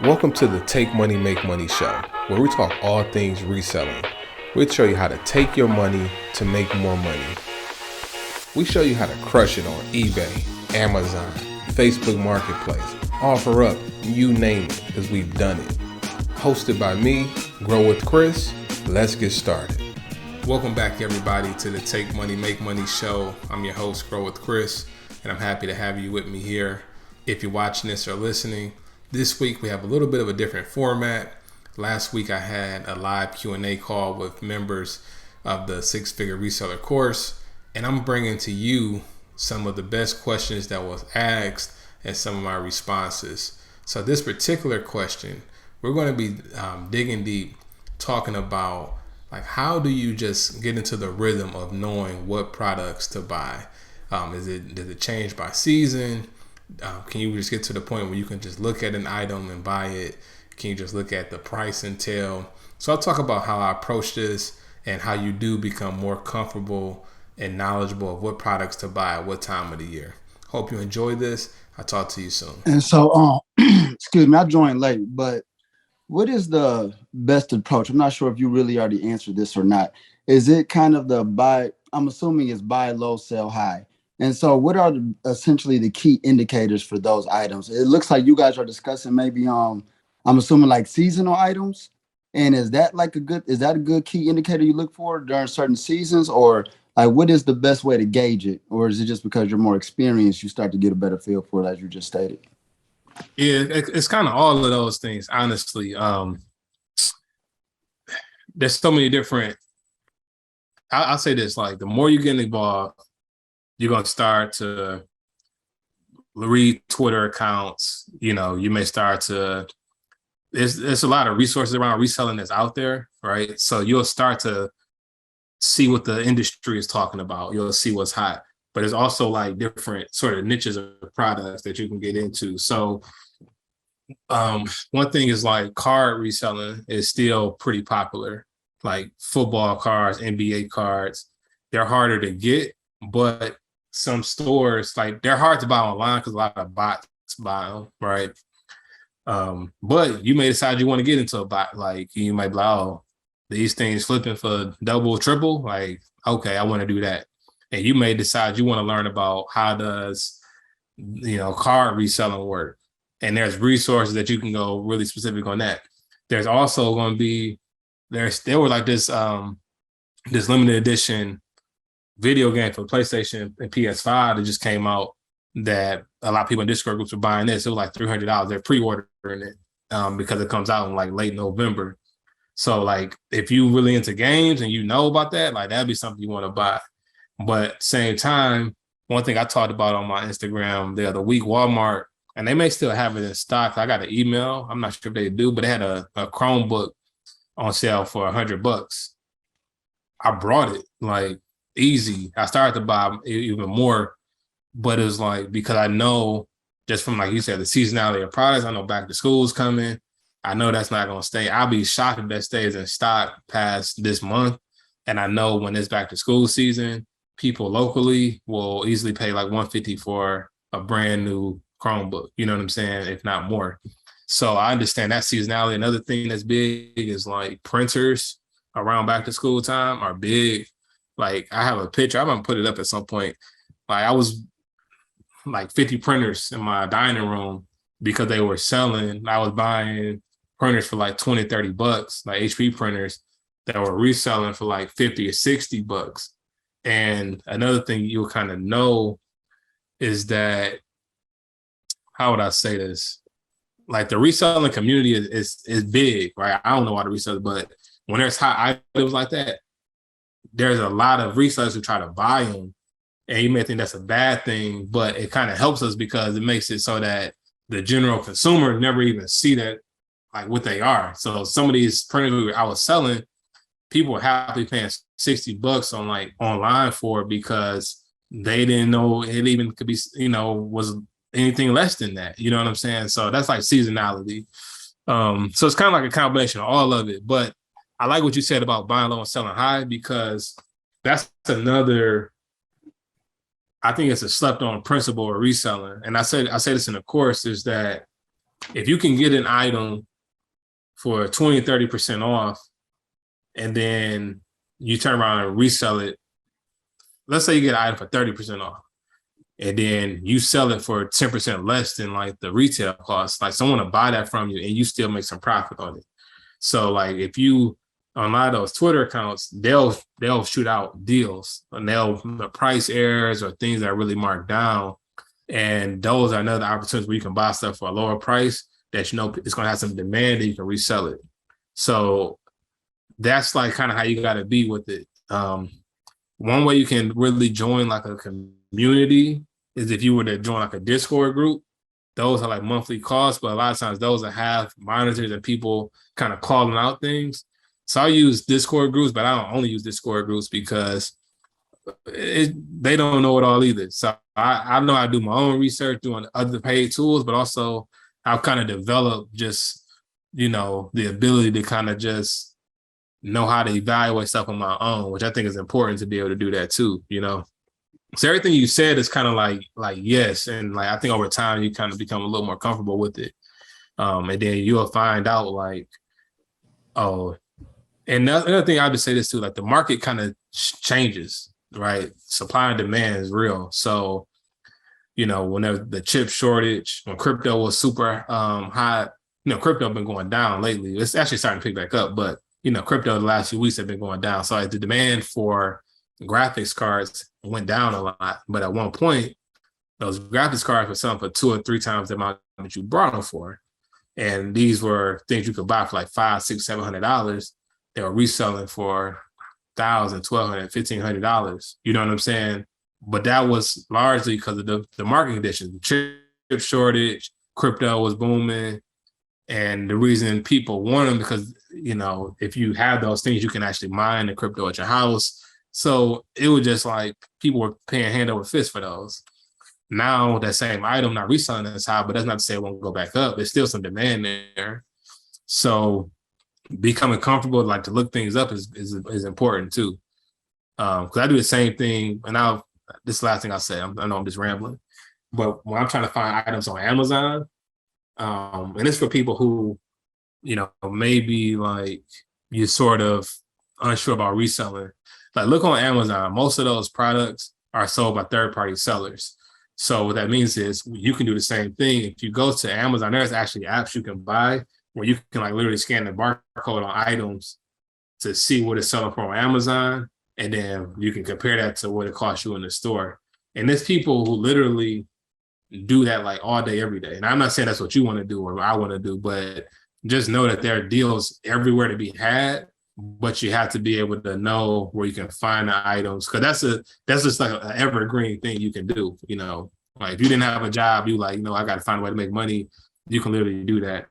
Welcome to the Take Money, Make Money show, where we talk all things reselling. We'll show you how to take your money to make more money. We show you how to crush it on eBay, Amazon, Facebook Marketplace, OfferUp, you name it, because we've done it. Hosted by me, GrowWithChris. Let's get started. Welcome back, everybody, to the Take Money, Make Money show. I'm your host, GrowWithChris, and I'm happy to have you with me here. If you're watching this or listening, this week we have a little bit of a different format. Last week I had a live Q&A call with members of the six-figure reseller course, and I'm bringing to you some of the best questions that was asked and some of my responses. So this particular question, we're going to be digging deep, talking about like how do you just get into the rhythm of knowing what products to buy? Does it change by season? Can you just get to the point where you can just look at an item and buy it? Can you just look at the price and tell? So I'll talk about how I approach this and how you do become more comfortable and knowledgeable of what products to buy at what time of the year. Hope you enjoy this. I'll talk to you soon. And so, excuse me, I joined late, but what is the best approach? I'm not sure if you really already answered this or not. Is it kind of the buy? I'm assuming it's buy low, sell high. And so what are essentially the key indicators for those items? It looks like you guys are discussing maybe I'm assuming like seasonal items. And is that a good key indicator you look for during certain seasons, or like what is the best way to gauge it? Or is it just because you're more experienced, you start to get a better feel for it, as you just stated? Yeah, it's kind of all of those things, honestly. There's so many different, I'll say this, like the more you get involved, you're going to start to read Twitter accounts. You know, you may start to, there's a lot of resources around reselling that's out there, right? So you'll start to see what the industry is talking about. You'll see what's hot. But there's also like different sort of niches of products that you can get into. So one thing is like card reselling is still pretty popular. Like football cards, NBA cards, they're harder to get, but some stores, like they're hard to buy online because a lot of bots buy them, right? But you may decide you want to get into a bot. Like you might be like, oh, these things flipping for double, triple. Like, okay, I want to do that. And you may decide you want to learn about how does, card reselling work. And there's resources that you can go really specific on that. There's also going to be, there were like this limited edition video game for PlayStation and PS5 that just came out that a lot of people in Discord groups were buying this. It was like $300. They're pre-ordering it because it comes out in like late November. So like if you really into games and you know about that, like that'd be something you want to buy. But same time, one thing I talked about on my Instagram the other week, Walmart, and they may still have it in stock. I got an email. I'm not sure if they do, but they had a Chromebook on sale for $100. I brought it like easy. I started to buy even more, but it was like because I know just from like you said the seasonality of products. I know back to school is coming. I know that's not going to stay. I'll be shocked if that stays in stock past this month. And I know when it's back to school season, people locally will easily pay like $150 for a brand new Chromebook. You know what I'm saying? If not more. So I understand that seasonality. Another thing that's big is like printers around back to school time are big. Like I have a picture, I'm gonna put it up at some point. Like I was like 50 printers in my dining room because they were selling. I was buying printers for like 20, $30, like HP printers that were reselling for like 50 or $60. And another thing you'll kind of know is that, how would I say this? Like the reselling community is big, right? I don't know why to resell, but when there's hot items like that, there's a lot of resellers who try to buy them. And you may think that's a bad thing, but it kind of helps us because it makes it so that the general consumer never even see that, like what they are. So some of these printers I was selling, people were happily paying $60 on like online for it because they didn't know it even could be, was anything less than that. You know what I'm saying? So that's like seasonality. So it's kind of like a combination of all of it. But I like what you said about buying low and selling high because that's another, I think it's a slept on principle of reselling. And I say this in the course is that if you can get an item for 20, 30% off, and then you turn around and resell it, let's say you get an item for 30% off, and then you sell it for 10% less than like the retail cost, like someone will buy that from you and you still make some profit on it. So like if you, on a lot of those Twitter accounts, they'll shoot out deals and the price errors or things that are really marked down. And those are another opportunities where you can buy stuff for a lower price that you know it's going to have some demand and you can resell it. So that's like kind of how you got to be with it. One way you can really join like a community is if you were to join like a Discord group. Those are like monthly costs, but a lot of times those are have monitors and people kind of calling out things. So I use Discord groups, but I don't only use Discord groups because they don't know it all either. So I know I do my own research doing other paid tools, but also I've kind of developed just, you know, the ability to kind of just know how to evaluate stuff on my own, which I think is important to be able to do that too, you know. So everything you said is kind of like yes, and like I think over time you kind of become a little more comfortable with it, and then you'll find out like, oh, and another thing I would say this too, like the market kind of changes, right? Supply and demand is real, so you know whenever the chip shortage, when crypto was super high, you know crypto been going down lately. It's actually starting to pick back up, but you know crypto the last few weeks have been going down. So like, the demand for graphics cards went down a lot, but at one point those graphics cards were selling for 2 or 3 times the amount that you bought them for, and these were things you could buy for like $500, $600, $700. They were reselling for $1,000, $1,200, $1,500. You know what I'm saying? But that was largely because of the market conditions, the chip shortage, crypto was booming, and the reason people want them because you know if you have those things, you can actually mine the crypto at your house. So it was just like people were paying hand over fist for those. Now that same item not reselling as high, but that's not to say it won't go back up. There's still some demand there. So becoming comfortable, like to look things up is important too. Because I do the same thing, and this last thing I'll say, I know I'm just rambling, but when I'm trying to find items on Amazon, and it's for people who, you know, maybe like you're sort of unsure about reselling. Like look on Amazon, most of those products are sold by third-party sellers. So what that means is you can do the same thing. If you go to Amazon, there's actually apps you can buy where you can like literally scan the barcode on items to see what it's selling for on Amazon. And then you can compare that to what it costs you in the store. And there's people who literally do that like all day, every day. And I'm not saying that's what you want to do or what I want to do, but just know that there are deals everywhere to be had, but you have to be able to know where you can find the items. Cause that's just like an evergreen thing you can do. You know, like if you didn't have a job, you like, you know, I got to find a way to make money. You can literally do that.